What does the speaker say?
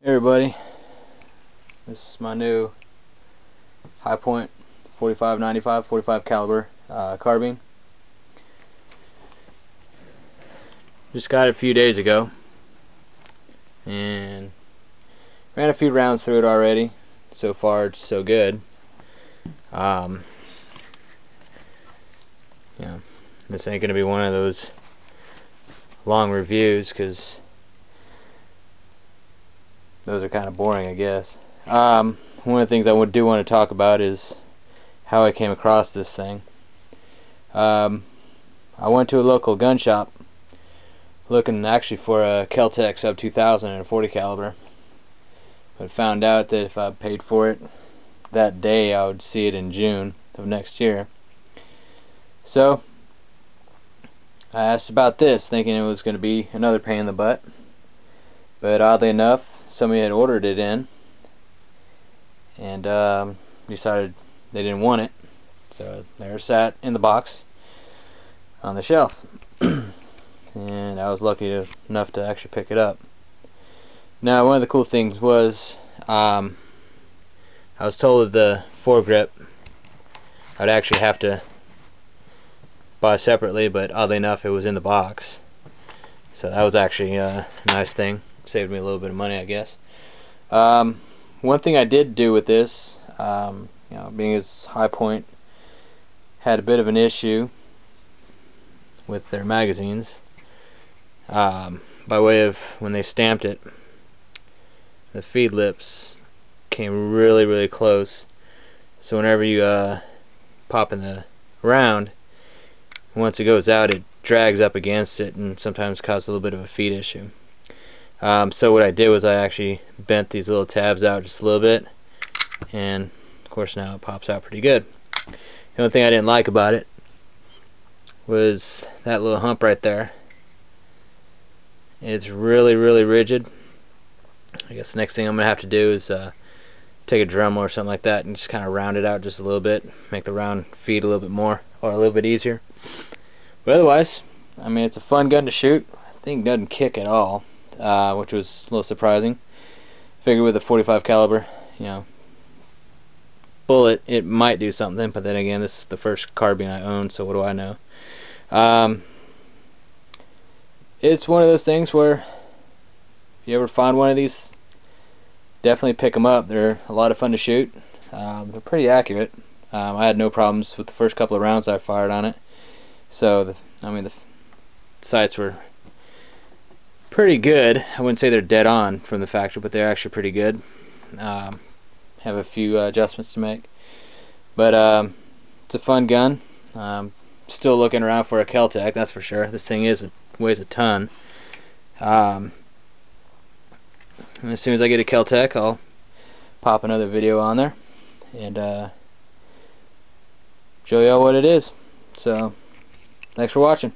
Hey everybody, this is my new High Point 45 caliber carbine. Just got it a few days ago and ran a few rounds through it already. So far it's so good. This ain't gonna be one of those long reviews because those are kind of boring, I guess. One of the things I do want to talk about is how I came across this thing. I went to a local gun shop looking actually for a Kel-Tec sub 2000 and a 40 caliber, but found out that if I paid for it that day I would see it in June of next year. So I asked about this thinking it was going to be another pain in the butt, but oddly enough somebody had ordered it in and decided they didn't want it, so there it sat in the box on the shelf. And I was lucky enough to actually pick it up. Now, one of the cool things was I was told that the foregrip I'd actually have to buy separately, but oddly enough it was in the box, so that was actually a nice thing. Saved me a little bit of money, I guess. One thing I did do with this, being as High Point had a bit of an issue with their magazines, by way of when they stamped it, the feed lips came really close, so whenever you pop in the round, once it goes out it drags up against it and sometimes causes a little bit of a feed issue. So what I did was I actually bent these little tabs out just a little bit, and of course now it pops out pretty good. The only thing I didn't like about it was that little hump right there. It's really rigid. I guess the next thing I'm going to have to do is take a Dremel or something like that and just kind of round it out just a little bit, make the round feed a little bit more, or a little bit easier. But otherwise, I mean, it's a fun gun to shoot. I think it doesn't kick at all, which was a little surprising. Figured with a 45 caliber, bullet, it might do something, but then again, this is the first carbine I own, so what do I know? It's one of those things where if you ever find one of these, definitely pick them up. They're a lot of fun to shoot. They're pretty accurate. I had no problems with the first couple of rounds I fired on it. So the sights were pretty good. I wouldn't say they're dead on from the factory, but they're actually pretty good. Have a few adjustments to make, but it's a fun gun. Still looking around for a Kel-Tec, that's for sure. This thing weighs a ton. And as soon as I get a Kel-Tec, I'll pop another video on there and show y'all what it is. So thanks for watching.